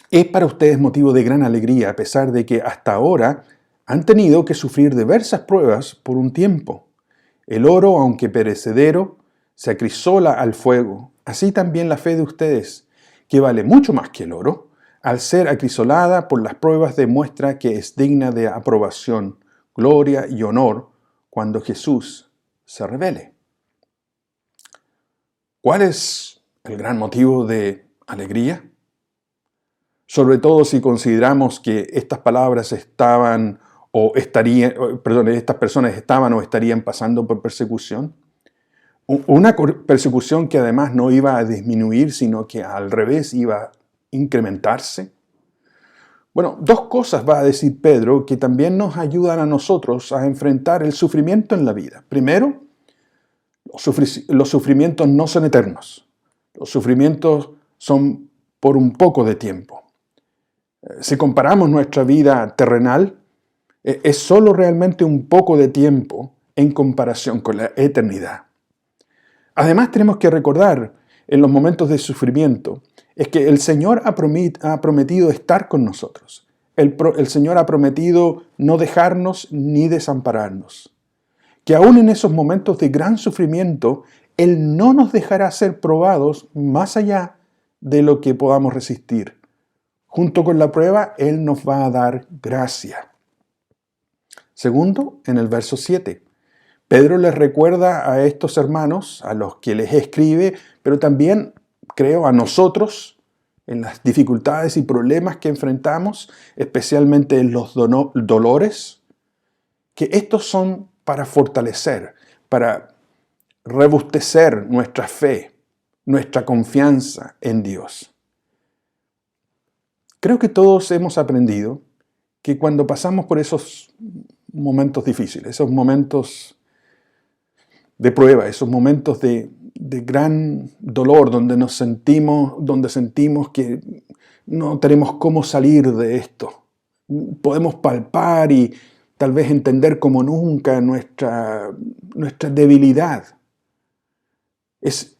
es para ustedes motivo de gran alegría, a pesar de que hasta ahora han tenido que sufrir diversas pruebas por un tiempo. El oro, aunque perecedero, se acrisola al fuego. Así también la fe de ustedes, que vale mucho más que el oro, al ser acrisolada por las pruebas demuestra que es digna de aprobación, gloria y honor cuando Jesús se revele. ¿Cuál es el gran motivo de alegría? Sobre todo si consideramos que estas palabras estas personas estaban o estarían pasando por persecución. Una persecución que además no iba a disminuir, sino que al revés iba a incrementarse. Bueno, dos cosas va a decir Pedro que también nos ayudan a nosotros a enfrentar el sufrimiento en la vida. Primero, los sufrimientos no son eternos. Los sufrimientos son por un poco de tiempo. Si comparamos nuestra vida terrenal, es solo realmente un poco de tiempo en comparación con la eternidad. Además, tenemos que recordar en los momentos de sufrimiento es que el Señor ha prometido estar con nosotros. El Señor ha prometido no dejarnos ni desampararnos. Que aún en esos momentos de gran sufrimiento, Él no nos dejará ser probados más allá de lo que podamos resistir. Junto con la prueba, Él nos va a dar gracia. Segundo, en el verso 7, Pedro les recuerda a estos hermanos, a los que les escribe, pero también, creo, a nosotros, en las dificultades y problemas que enfrentamos, especialmente en los dolores, que estos son para fortalecer, para robustecer nuestra fe, nuestra confianza en Dios. Creo que todos hemos aprendido que cuando pasamos por esos momentos difíciles, esos momentos de prueba, esos momentos de gran dolor, donde sentimos que no tenemos cómo salir de esto. Podemos palpar y tal vez entender como nunca nuestra debilidad. Es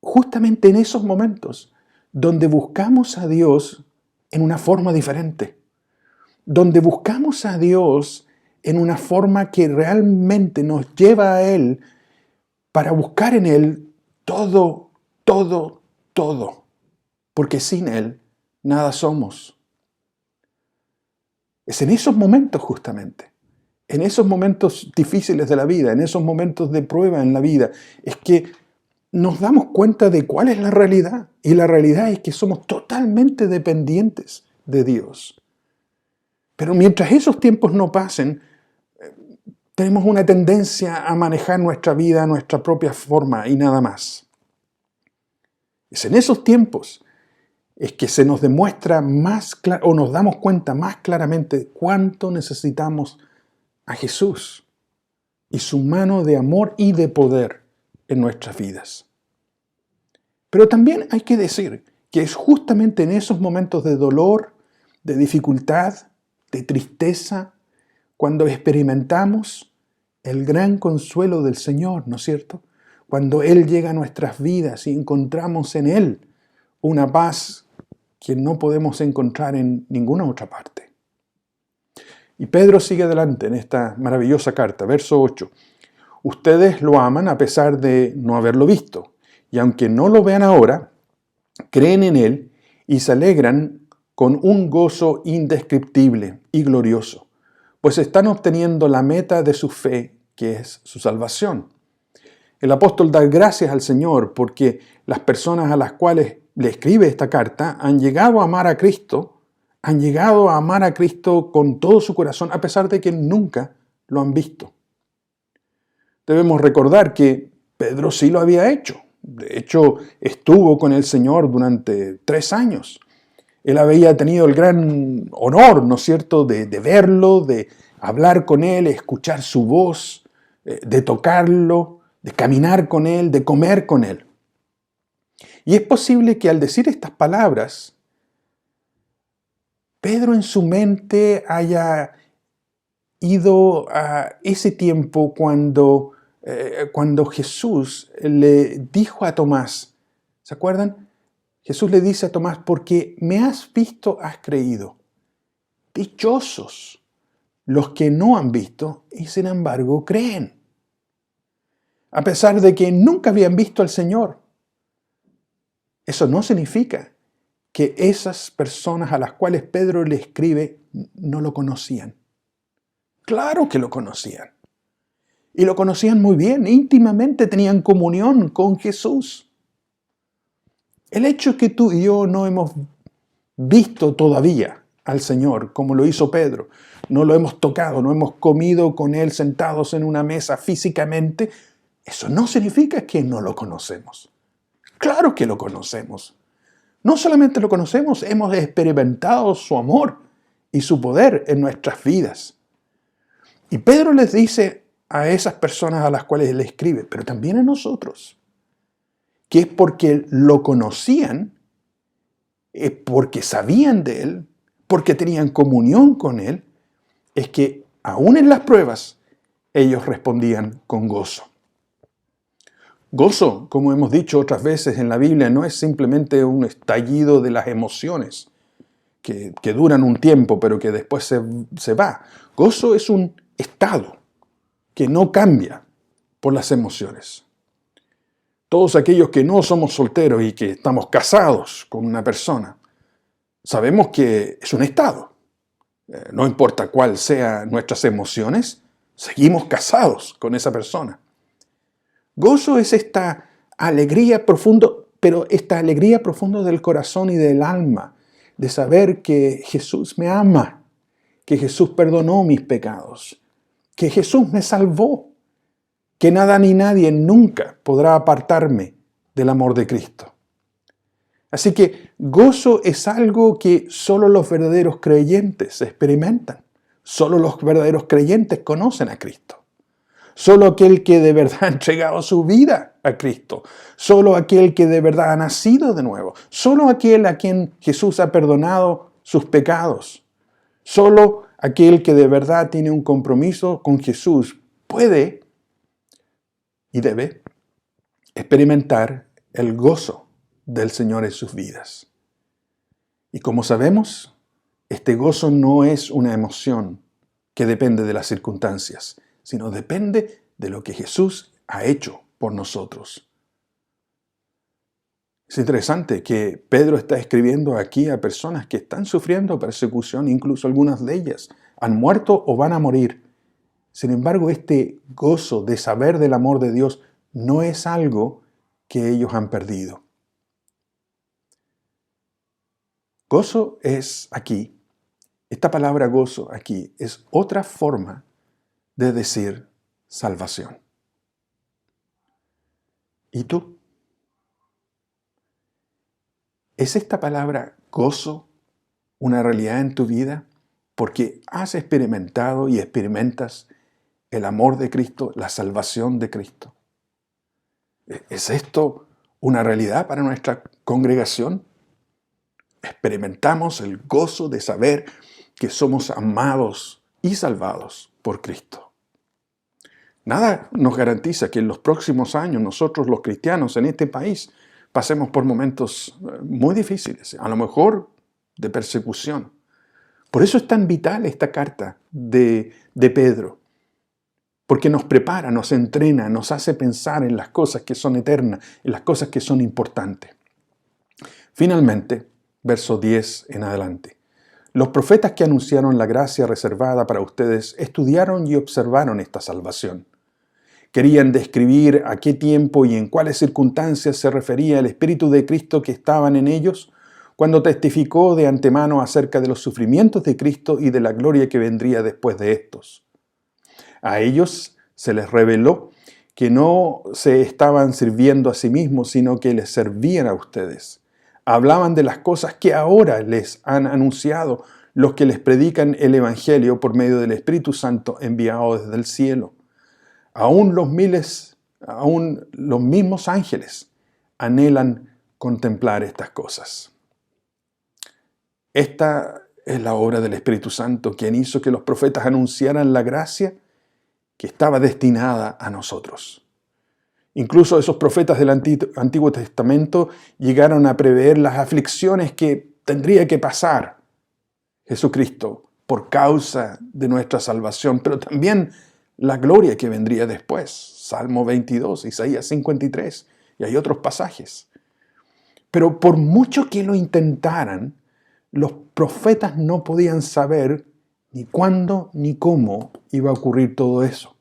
justamente en esos momentos donde buscamos a Dios en una forma diferente, donde buscamos a Dios en una forma que realmente nos lleva a Él para buscar en Él todo, porque sin Él nada somos. Es en esos momentos justamente, en esos momentos difíciles de la vida, en esos momentos de prueba en la vida, es que nos damos cuenta de cuál es la realidad. Y la realidad es que somos totalmente dependientes de Dios. Pero mientras esos tiempos no pasen, tenemos una tendencia a manejar nuestra vida a nuestra propia forma y nada más. Es en esos tiempos es que se nos demuestra o nos damos cuenta más claramente cuánto necesitamos a Jesús y su mano de amor y de poder en nuestras vidas. Pero también hay que decir que es justamente en esos momentos de dolor, de dificultad, de tristeza, cuando experimentamos el gran consuelo del Señor, ¿no es cierto? Cuando Él llega a nuestras vidas y encontramos en Él una paz que no podemos encontrar en ninguna otra parte. Y Pedro sigue adelante en esta maravillosa carta, verso 8. Ustedes lo aman a pesar de no haberlo visto, y aunque no lo vean ahora, creen en Él y se alegran con un gozo indescriptible y glorioso, pues están obteniendo la meta de su fe, que es su salvación. El apóstol da gracias al Señor porque las personas a las cuales le escribe esta carta han llegado a amar a Cristo, han llegado a amar a Cristo con todo su corazón, a pesar de que nunca lo han visto. Debemos recordar que Pedro sí lo había hecho. De hecho, estuvo con el Señor durante 3 años. Él había tenido el gran honor, ¿no es cierto?, de verlo, de hablar con Él, escuchar su voz, de tocarlo, de caminar con Él, de comer con Él. Y es posible que al decir estas palabras, Pedro en su mente haya ido a ese tiempo cuando Jesús le dijo a Tomás, ¿se acuerdan? Jesús le dice a Tomás, porque me has visto, has creído. Dichosos los que no han visto y sin embargo creen. A pesar de que nunca habían visto al Señor. Eso no significa que esas personas a las cuales Pedro le escribe no lo conocían. Claro que lo conocían. Y lo conocían muy bien, íntimamente tenían comunión con Jesús. El hecho es que tú y yo no hemos visto todavía al Señor como lo hizo Pedro. No lo hemos tocado, no hemos comido con Él sentados en una mesa físicamente. Eso no significa que no lo conocemos. Claro que lo conocemos. No solamente lo conocemos, hemos experimentado su amor y su poder en nuestras vidas. Y Pedro les dice a esas personas a las cuales él escribe, pero también a nosotros, que es porque lo conocían, es porque sabían de Él, porque tenían comunión con Él, es que aún en las pruebas ellos respondían con gozo. Gozo, como hemos dicho otras veces en la Biblia, no es simplemente un estallido de las emociones que duran un tiempo pero que después se va. Gozo es un estado que no cambia por las emociones. Todos aquellos que no somos solteros y que estamos casados con una persona, sabemos que es un estado. No importa cuál sean nuestras emociones, seguimos casados con esa persona. Gozo es esta alegría profunda, pero esta alegría profunda del corazón y del alma, de saber que Jesús me ama, que Jesús perdonó mis pecados, que Jesús me salvó, que nada ni nadie nunca podrá apartarme del amor de Cristo. Así que gozo es algo que solo los verdaderos creyentes experimentan. Solo los verdaderos creyentes conocen a Cristo. Solo aquel que de verdad ha entregado su vida a Cristo. Solo aquel que de verdad ha nacido de nuevo. Solo aquel a quien Jesús ha perdonado sus pecados. Solo aquel que de verdad tiene un compromiso con Jesús puede y debe experimentar el gozo del Señor en sus vidas. Y como sabemos, este gozo no es una emoción que depende de las circunstancias, sino depende de lo que Jesús ha hecho por nosotros. Es interesante que Pedro está escribiendo aquí a personas que están sufriendo persecución, incluso algunas de ellas han muerto o van a morir. Sin embargo, este gozo de saber del amor de Dios no es algo que ellos han perdido. Gozo es aquí, esta palabra gozo aquí es otra forma de decir salvación. ¿Y tú? ¿Es esta palabra gozo una realidad en tu vida porque has experimentado y experimentas el amor de Cristo, la salvación de Cristo? ¿Es esto una realidad para nuestra congregación? Experimentamos el gozo de saber que somos amados y salvados por Cristo. Nada nos garantiza que en los próximos años nosotros los cristianos en este país pasemos por momentos muy difíciles, a lo mejor de persecución. Por eso es tan vital esta carta de Pedro, porque nos prepara, nos entrena, nos hace pensar en las cosas que son eternas, en las cosas que son importantes. Finalmente, verso 10 en adelante. Los profetas que anunciaron la gracia reservada para ustedes estudiaron y observaron esta salvación. Querían describir a qué tiempo y en cuáles circunstancias se refería el Espíritu de Cristo que estaban en ellos, cuando testificó de antemano acerca de los sufrimientos de Cristo y de la gloria que vendría después de estos. A ellos se les reveló que no se estaban sirviendo a sí mismos, sino que les servían a ustedes. Hablaban de las cosas que ahora les han anunciado los que les predican el Evangelio por medio del Espíritu Santo enviado desde el cielo. Aún los mismos ángeles anhelan contemplar estas cosas. Esta es la obra del Espíritu Santo, quien hizo que los profetas anunciaran la gracia que estaba destinada a nosotros. Incluso esos profetas del Antiguo Testamento llegaron a prever las aflicciones que tendría que pasar Jesucristo por causa de nuestra salvación, pero también la gloria que vendría después. Salmo 22, Isaías 53, y hay otros pasajes. Pero por mucho que lo intentaran, los profetas no podían saber ni cuándo ni cómo iba a ocurrir todo eso.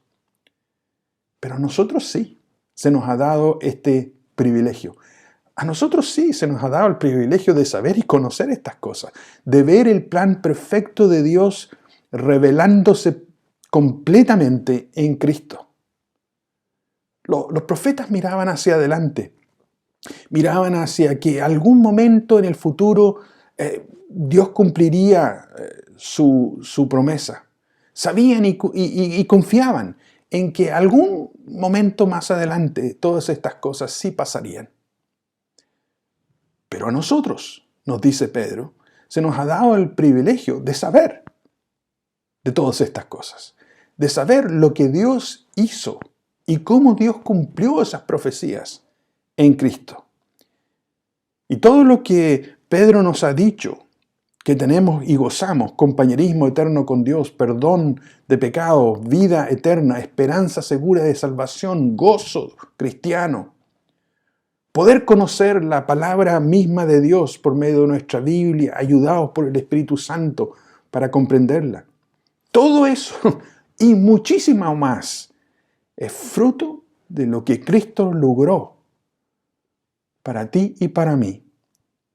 Pero a nosotros sí, se nos ha dado este privilegio. A nosotros sí se nos ha dado el privilegio de saber y conocer estas cosas, de ver el plan perfecto de Dios revelándose completamente en Cristo. Los profetas miraban hacia adelante, miraban hacia que algún momento en el futuro Dios cumpliría su promesa. Sabían y confiaban en que algún momento más adelante todas estas cosas sí pasarían. Pero a nosotros, nos dice Pedro, se nos ha dado el privilegio de saber de todas estas cosas, de saber lo que Dios hizo y cómo Dios cumplió esas profecías en Cristo. Y todo lo que Pedro nos ha dicho, que tenemos y gozamos, compañerismo eterno con Dios, perdón de pecados, vida eterna, esperanza segura de salvación, gozo cristiano, poder conocer la palabra misma de Dios por medio de nuestra Biblia, ayudados por el Espíritu Santo para comprenderla. Todo eso y muchísimo más es fruto de lo que Cristo logró para ti y para mí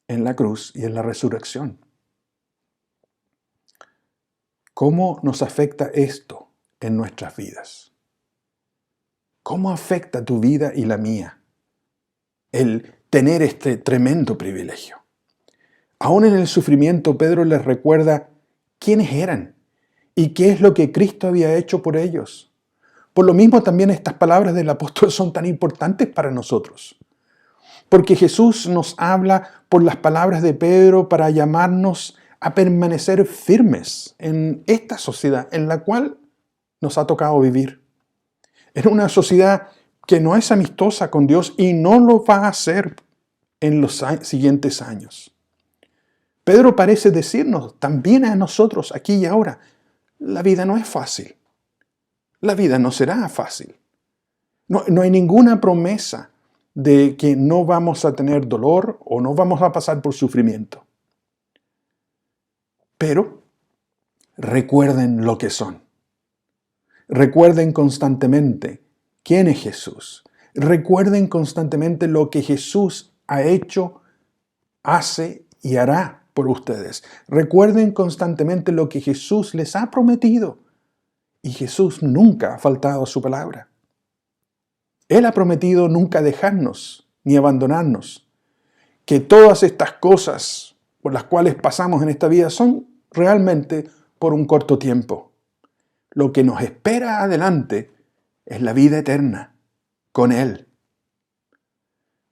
en la cruz y en la resurrección. ¿Cómo nos afecta esto en nuestras vidas? ¿Cómo afecta tu vida y la mía el tener este tremendo privilegio? Aún en el sufrimiento, Pedro les recuerda quiénes eran y qué es lo que Cristo había hecho por ellos. Por lo mismo, también estas palabras del apóstol son tan importantes para nosotros. Porque Jesús nos habla por las palabras de Pedro para llamarnos a permanecer firmes en esta sociedad en la cual nos ha tocado vivir. En una sociedad que no es amistosa con Dios y no lo va a hacer en los siguientes años. Pedro parece decirnos también a nosotros aquí y ahora, la vida no es fácil. La vida no será fácil. No hay ninguna promesa de que no vamos a tener dolor o no vamos a pasar por sufrimiento. Pero recuerden lo que son. Recuerden constantemente quién es Jesús. Recuerden constantemente lo que Jesús ha hecho, hace y hará por ustedes. Recuerden constantemente lo que Jesús les ha prometido. Y Jesús nunca ha faltado a su palabra. Él ha prometido nunca dejarnos ni abandonarnos. Que todas estas cosas por las cuales pasamos en esta vida son realmente por un corto tiempo. Lo que nos espera adelante es la vida eterna con Él.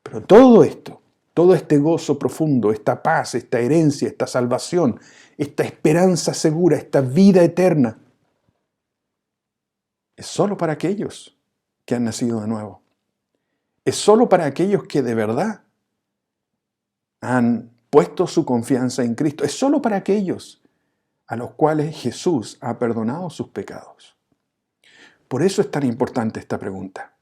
Pero todo esto, todo este gozo profundo, esta paz, esta herencia, esta salvación, esta esperanza segura, esta vida eterna, es solo para aquellos que han nacido de nuevo. Es solo para aquellos que de verdad han puesto su confianza en Cristo. Es solo para aquellos a los cuales Jesús ha perdonado sus pecados. Por eso es tan importante esta pregunta.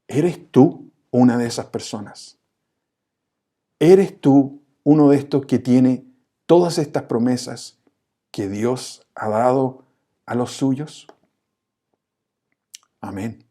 ¿Eres tú una de esas personas? ¿Eres tú uno de estos que tiene todas estas promesas que Dios ha dado a los suyos? Amén.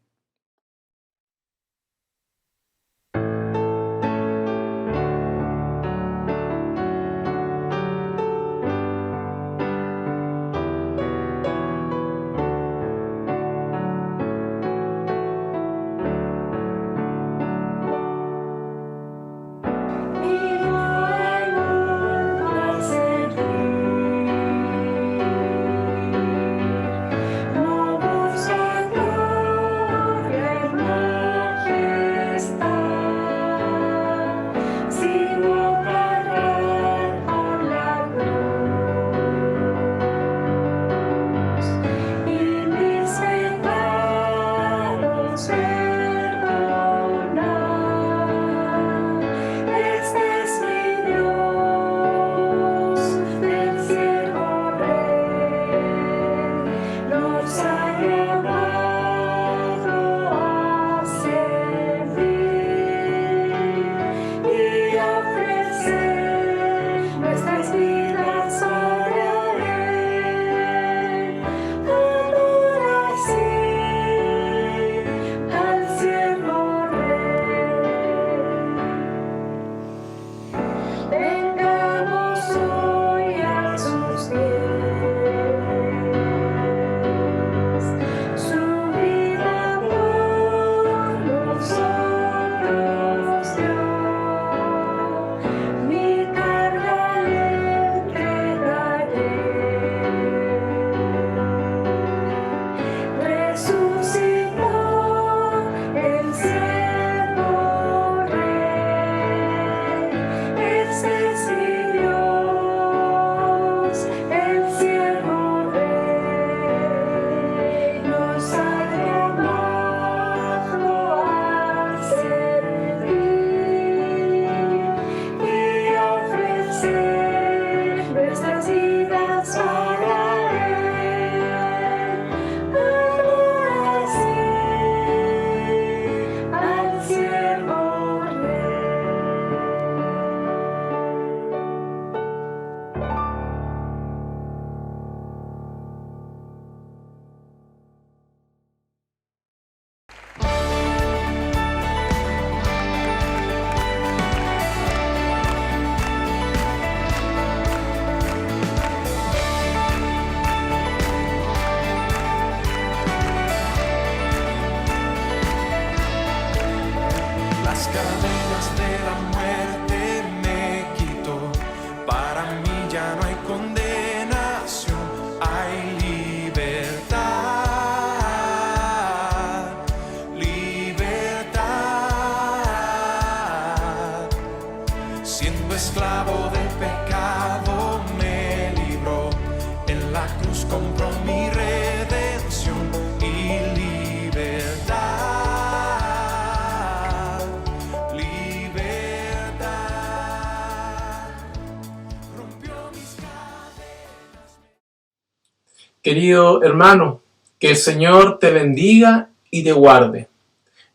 Querido hermano, que el Señor te bendiga y te guarde.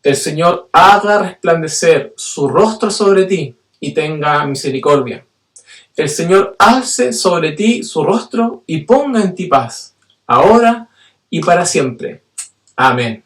El Señor haga resplandecer su rostro sobre ti y tenga misericordia. El Señor alce sobre ti su rostro y ponga en ti paz, ahora y para siempre. Amén.